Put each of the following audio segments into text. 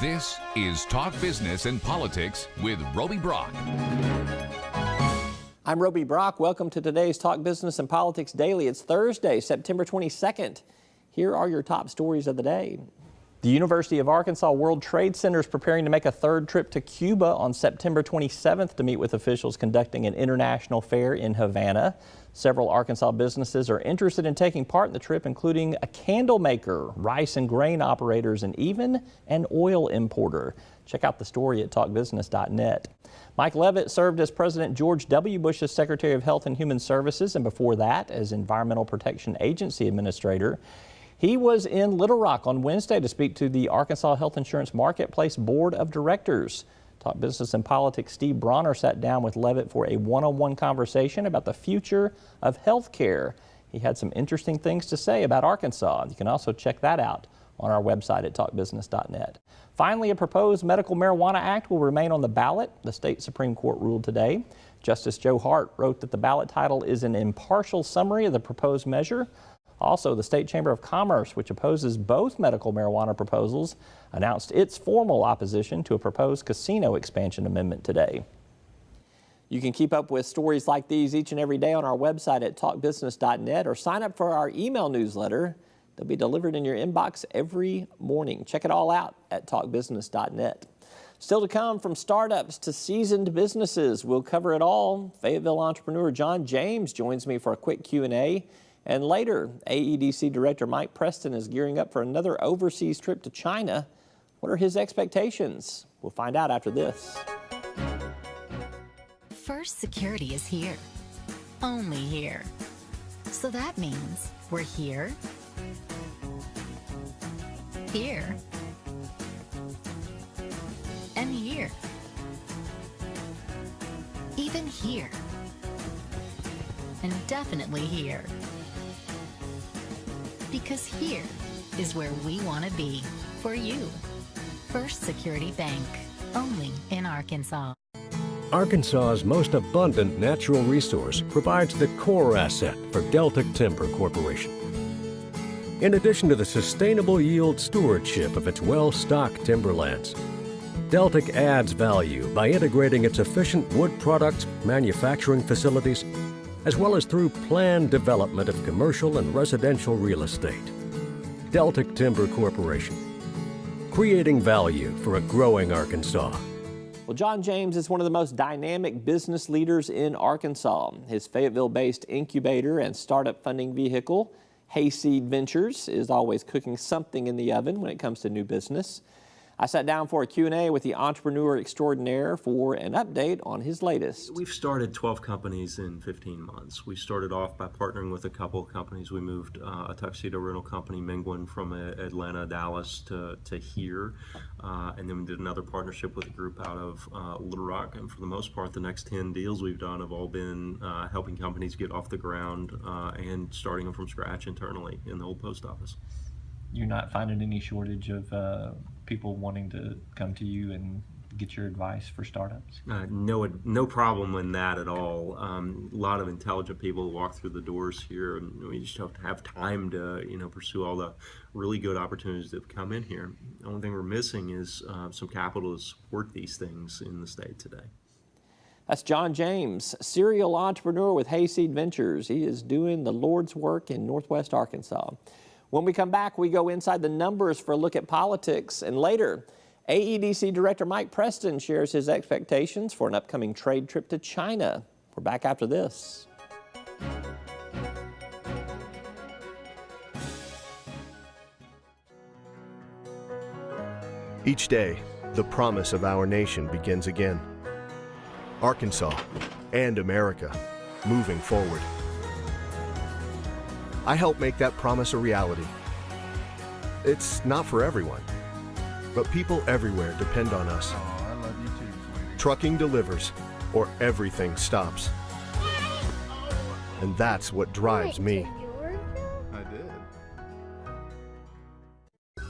This is Talk Business and Politics with Roby Brock. I'm Roby Brock. Welcome to today's Talk Business and Politics Daily. It's Thursday, September 22nd. Here are your top stories of the day. The University of Arkansas World Trade Center is preparing to make a third trip to Cuba on September 27th to meet with officials conducting an international fair in Havana. Several Arkansas businesses are interested in taking part in the trip, including a candle maker, rice and grain operators, and even an oil importer. Check out the story at talkbusiness.net. Mike Leavitt served as President George W. Bush's Secretary of Health and Human Services, and before that as Environmental Protection Agency Administrator. He was in Little Rock on Wednesday to speak to the Arkansas Health Insurance Marketplace Board of Directors. Talk Business and Politics' Steve Bronner sat down with Leavitt for a one-on-one conversation about the future of health care. He had some interesting things to say about Arkansas. You can also check that out on our website at talkbusiness.net. Finally, a proposed medical marijuana act will remain on the ballot. The state Supreme Court ruled today. Justice Joe Hart wrote that the ballot title is an impartial summary of the proposed measure. Also, the State Chamber of Commerce, which opposes both medical marijuana proposals, announced its formal opposition to a proposed casino expansion amendment today. You can keep up with stories like these each and every day on our website at talkbusiness.net or sign up for our email newsletter. They'll be delivered in your inbox every morning. Check it all out at talkbusiness.net. Still to come, from startups to seasoned businesses, we'll cover it all. Fayetteville entrepreneur John James joins me for a quick Q&A. And later, AEDC Director Mike Preston is gearing up for another overseas trip to China. What are his expectations? We'll find out after this. First Security is here. Only here. So that means we're here, here, and here. Even here. And definitely here. Because here is where we want to be for you. First Security Bank, only in Arkansas. Arkansas's most abundant natural resource provides the core asset for Deltic Timber Corporation. In addition to the sustainable yield stewardship of its well-stocked timberlands, Deltic adds value by integrating its efficient wood products manufacturing facilities as well as through planned development of commercial and residential real estate. Deltic Timber Corporation, creating value for a growing Arkansas. Well, John James is one of the most dynamic business leaders in Arkansas. His Fayetteville-based incubator and startup funding vehicle, Hayseed Ventures, is always cooking something in the oven when it comes to new business. I sat down for a Q&A with the entrepreneur extraordinaire for an update on his latest. We've started 12 companies in 15 months. We started off by partnering with a couple of companies. We moved a tuxedo rental company, Mingwin, from Atlanta, Dallas to here. And then we did another partnership with a group out of Little Rock. And for the most part, the next 10 deals we've done have all been helping companies get off the ground and starting them from scratch internally in the old post office. You're not finding any shortage of people wanting to come to you and get your advice for startups? No problem in that at all. A lot of intelligent people walk through the doors here, and we just have to have time to pursue all the really good opportunities that have come in here. The only thing we're missing is some capital to support these things in the state today. That's John James, serial entrepreneur with Hayseed Ventures. He is doing the Lord's work in Northwest Arkansas. When we come back, we go inside the numbers for a look at politics. And later, AEDC Director Mike Preston shares his expectations for an upcoming trade trip to China. We're back after this. Each day, the promise of our nation begins again. Arkansas and America moving forward. I help make that promise a reality. It's not for everyone, but people everywhere depend on us. Oh, I love you too. Trucking delivers, or everything stops. And that's what drives me. I did.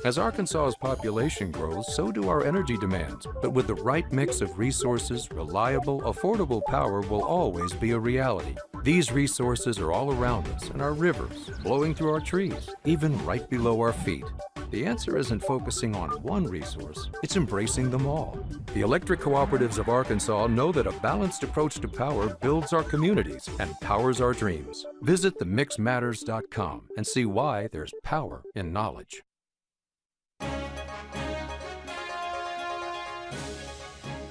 As Arkansas's population grows, so do our energy demands. But with the right mix of resources, reliable, affordable power will always be a reality. These resources are all around us in our rivers, blowing through our trees, even right below our feet. The answer isn't focusing on one resource, it's embracing them all. The electric cooperatives of Arkansas know that a balanced approach to power builds our communities and powers our dreams. Visit themixmatters.com and see why there's power in knowledge.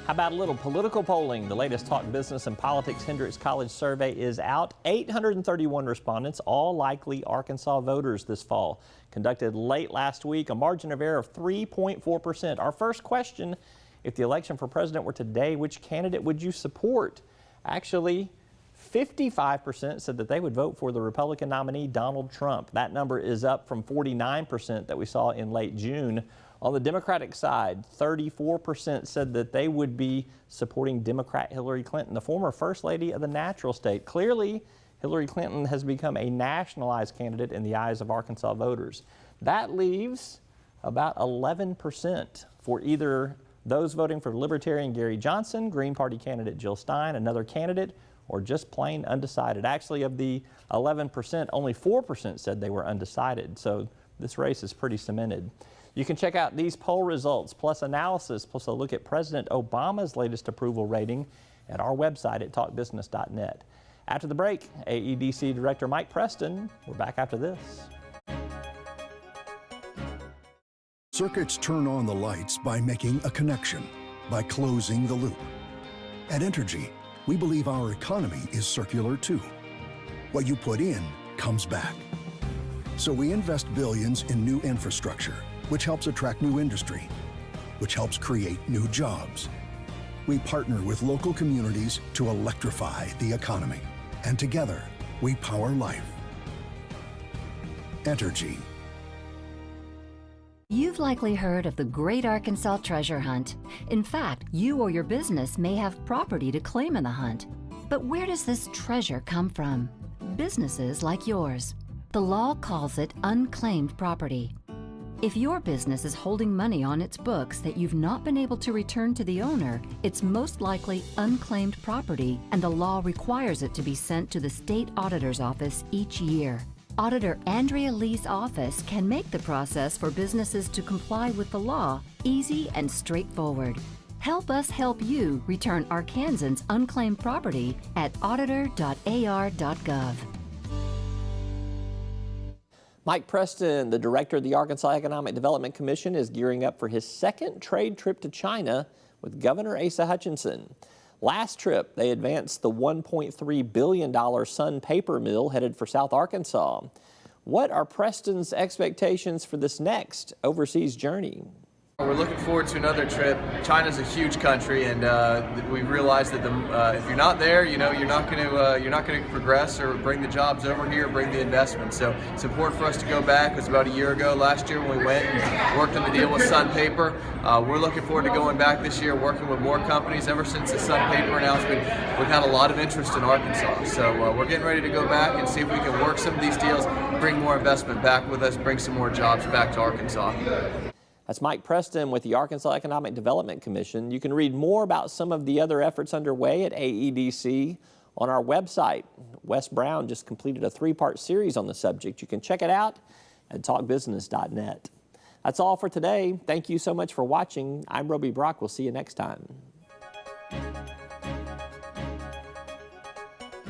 How about a little political polling? The latest Talk Business and Politics Hendrix College survey is out. 831 respondents, all likely Arkansas voters this fall. Conducted late last week, a margin of error of 3.4%. Our first question, if the election for president were today, which candidate would you support? Actually, 55% said that they would vote for the Republican nominee, Donald Trump. That number is up from 49% that we saw in late June. On the Democratic side, 34% said that they would be supporting Democrat Hillary Clinton, the former First Lady of the natural state. Clearly, Hillary Clinton has become a nationalized candidate in the eyes of Arkansas voters. That leaves about 11% for either those voting for Libertarian Gary Johnson, Green Party candidate Jill Stein, another candidate, or just plain undecided. Actually, of the 11%, only 4% said they were undecided. So this race is pretty cemented. You can check out these poll results, plus analysis, plus a look at President Obama's latest approval rating at our website at talkbusiness.net. After the break, AEDC Director Mike Preston. We're back after this. Circuits turn on the lights by making a connection, by closing the loop. At Entergy, we believe our economy is circular too. What you put in comes back. So we invest billions in new infrastructure, which helps attract new industry, which helps create new jobs. We partner with local communities to electrify the economy, and together we power life. Entergy. You've likely heard of the Great Arkansas Treasure Hunt. In fact, you or your business may have property to claim in the hunt. But where does this treasure come from? Businesses like yours. The law calls it unclaimed property. If your business is holding money on its books that you've not been able to return to the owner, it's most likely unclaimed property, and the law requires it to be sent to the State Auditor's office each year. Auditor Andrea Lee's office can make the process for businesses to comply with the law easy and straightforward. Help us help you return Arkansans' unclaimed property at auditor.ar.gov. Mike Preston, the director of the Arkansas Economic Development Commission, is gearing up for his second trade trip to China with Governor Asa Hutchinson. Last trip, they advanced the $1.3 billion Sun paper mill headed for South Arkansas. What are Preston's expectations for this next overseas journey? We're looking forward to another trip. China's a huge country, and we've realized that if you're not there, you're not going to progress or bring the jobs over here, bring the investment. So it's important for us to go back. It was about a year ago, last year, when we went and worked on the deal with Sun Paper. We're looking forward to going back this year, working with more companies. Ever since the Sun Paper announcement, we've had a lot of interest in Arkansas. So we're getting ready to go back and see if we can work some of these deals, bring more investment back with us, bring some more jobs back to Arkansas. That's Mike Preston with the Arkansas Economic Development Commission. You can read more about some of the other efforts underway at AEDC on our website. Wes Brown just completed a 3-part series on the subject. You can check it out at talkbusiness.net. That's all for today. Thank you so much for watching. I'm Roby Brock. We'll see you next time.